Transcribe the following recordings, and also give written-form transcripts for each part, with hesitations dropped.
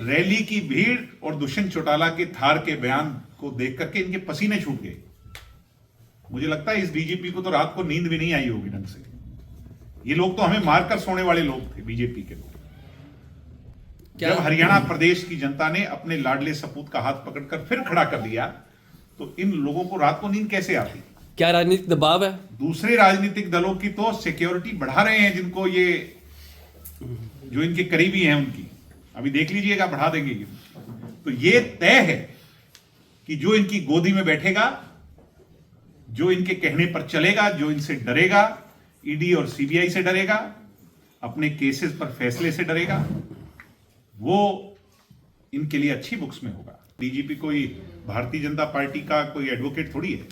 Rally की भीड़ और दुष्यंत चौटाला के थार के बयान को देख करके इनके पसीने छूट गए। मुझे लगता है इस डीजीपी को तो रात को नींद भी नहीं आई होगी ढंग से। ये लोग तो हमें मारकर सोने वाले लोग थे, बीजेपी के लोग। जब हरियाणा प्रदेश की जनता ने अपने लाडले सपूत का हाथ पकड़कर फिर खड़ा कर दिया, तो इन लोगों को रात को नींद कैसे आती? क्या राजनीतिक दबाव है? दूसरे राजनीतिक दलों की तो सिक्योरिटी बढ़ा रहे हैं, जिनको ये जो इनके करीबी हैं उनकी, अभी देख लीजिएगा बढ़ा देंगे। तो ये तय है कि जो इनकी गोदी में बैठेगा, जो इनके कहने पर चलेगा, जो इनसे डरेगा, ईडी और सीबीआई से डरेगा, अपने केसेस पर फैसले से डरेगा, वो इनके लिए अच्छी बुक्स में होगा। डीजीपी कोई भारतीय जनता पार्टी का कोई एडवोकेट थोड़ी है।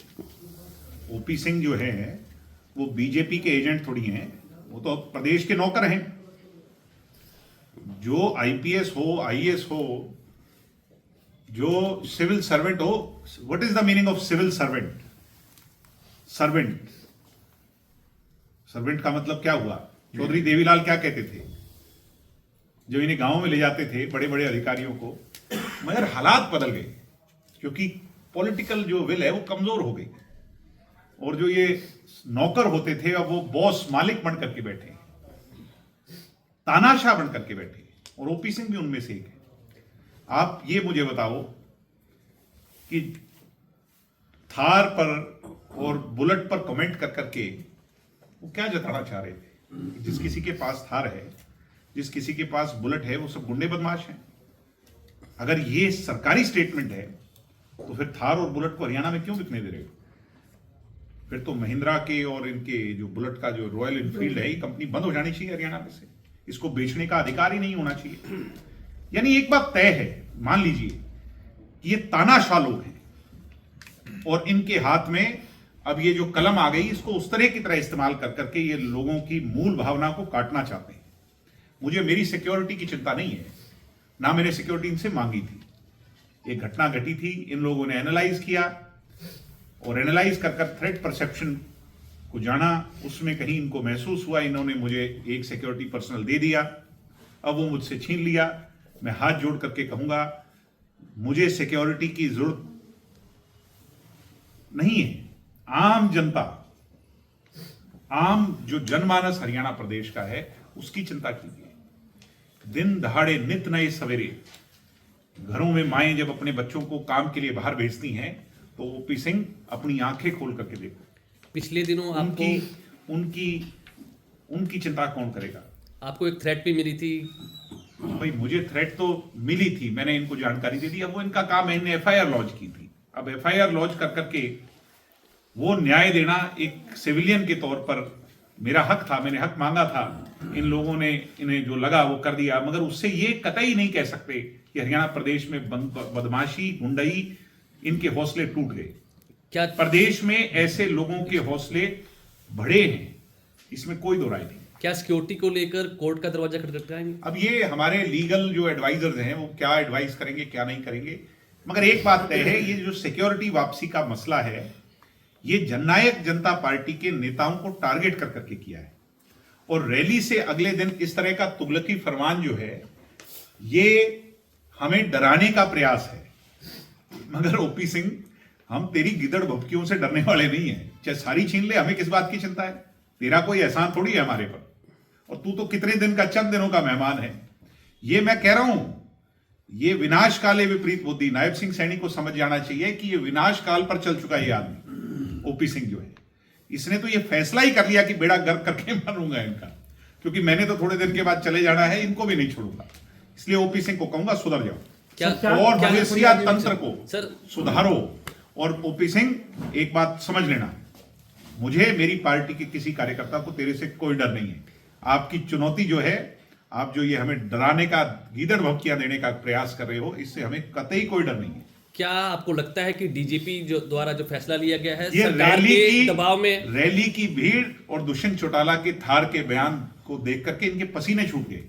ओपी सिंह जो है वो बीजेपी के एजेंट थोड़ी हैं, वो तो प्रदेश के नौकर हैं। जो आईपीएस हो, आईएएस हो, जो सिविल सर्वेंट हो, what is the meaning of civil servant? Servant, servant का मतलब क्या हुआ? चौधरी देवीलाल क्या कहते थे जो इन्हें गांव में ले जाते थे, बड़े बड़े अधिकारियों को? मगर हालात बदल गए, क्योंकि पॉलिटिकल जो विल है वो कमजोर हो गई, और जो ये नौकर होते थे अब वो बॉस, मालिक बन करके बैठे, तानाशाह बन करके बैठे, और ओपी सिंह भी उनमें से एक है। आप ये मुझे बताओ कि थार पर और बुलेट पर कमेंट कर करके वो क्या जताना चाह रहे थे? जिस किसी के पास थार है, जिस किसी के पास बुलेट है, वो सब गुंडे बदमाश हैं। अगर ये सरकारी स्टेटमेंट है तो फिर थार और बुलेट को हरियाणा में क्यों बिकने दे रहे हो? फिर तो महिंद्रा के और इनके जो बुलेट का जो रॉयल एनफील्ड है, ये कंपनी बंद हो जानी चाहिए हरियाणा में से। इसको बेचने का अधिकार ही नहीं होना चाहिए। यानी एक बात तय है, मान लीजिए कि ये तानाशाह लोग हैं और इनके हाथ में अब ये जो कलम आ गई, इसको उस तरह की तरह इस्तेमाल कर करके ये लोगों की मूल भावना को काटना चाहते हैं। मुझे मेरी सिक्योरिटी की चिंता नहीं है, ना मैंने सिक्योरिटी इनसे मांगी थी। ये घटना घटी थी, इन लोगों ने एनालाइज किया, और एनालाइज कर कर थ्रेट परसेप्शन को जाना, उसमें कहीं इनको महसूस हुआ, इन्होंने मुझे एक सिक्योरिटी पर्सनल दे दिया, अब वो मुझसे छीन लिया। मैं हाथ जोड़ करके कहूंगा, मुझे सिक्योरिटी की जरूरत नहीं है। आम जनता, आम जो जनमानस हरियाणा प्रदेश का है, उसकी चिंता कीजिए। दिन दहाड़े नित नए सवेरे घरों में माएं जब अपने बच्चों को काम के लिए बाहर भेजती हैं, तो ओपी सिंह अपनी आंखें खोल करके देखो। पिछले दिनों उनकी चिंता कौन करेगा? आपको एक थ्रेट भी मिली थी। भाई मुझे थ्रेट तो मिली थी, मैंने इनको जानकारी दे दी। अब वो इनका काम है, इन्हें एफआईआर लॉन्च की थी। अब एफआईआर लॉन्च कर करके वो न्याय देना एक सिविलियन के तौर पर मेरा हक था, मैंने हक मांगा था। इन लोगों ने इन्हें जो लगा वो कर दिया, मगर उससे ये कतई नहीं कह सकते कि हरियाणा प्रदेश में बदमाशी, गुंडई, इनके हौसले टूट गए। क्या प्रदेश में ऐसे लोगों के हौसले बढ़े हैं, इसमें कोई दो राय नहीं। क्या सिक्योरिटी को लेकर कोर्ट का दरवाजा खटखटाएंगे? अब ये हमारे लीगल जो एडवाइजर्स हैं वो क्या एडवाइस करेंगे, क्या नहीं करेंगे। मगर एक बात तय है, ये जो सिक्योरिटी वापसी का मसला है, ये जननायक जनता पार्टी के नेताओं को टारगेट कर करके किया है। और रैली से अगले दिन इस तरह का तुगलकी फरमान जो है, ये हमें डराने का प्रयास है। मगर ओपी सिंह, हम तेरी गिदड़ भभकियों से डरने वाले नहीं है। चाहे सारी छीन ले, हमें किस बात की चिंता है? तेरा कोई एहसान थोड़ी है हमारे पर, और तू तो कितने दिन का, चंद दिनों का मेहमान है। ये मैं कह रहा हूं, ये विनाश काले विपरीत बुद्धि, नायब सिंह सैनी को समझ जाना चाहिए कि ये विनाश काल पर चल चुका ये आदमी ओपी सिंह जो है। इसने तो ये फैसला ही कर लिया कि बेड़ा गर्क करके मारूंगा इनका, क्योंकि मैंने तो थोड़े दिन के बाद चले जाना है, इनको भी नहीं छोड़ूंगा। इसलिए ओपी सिंह को कहूंगा, सुधर जाओ और भविष्य तंत्र को सुधारो। और ओपी सिंह, एक बात समझ लेना, मुझे मेरी पार्टी के किसी कार्यकर्ता को तेरे से कोई डर नहीं है। आपकी चुनौती जो है, आप जो ये हमें डराने का, गीदड़ भभकियां देने का प्रयास कर रहे हो, इससे हमें कतई कोई डर नहीं है। क्या आपको लगता है कि डीजीपी द्वारा जो फैसला लिया गया है, ये सरकार के दबाव में? रैली की भीड़ और दुष्यंत चौटाला के थार के बयान को देख करके इनके पसीने छूट गए।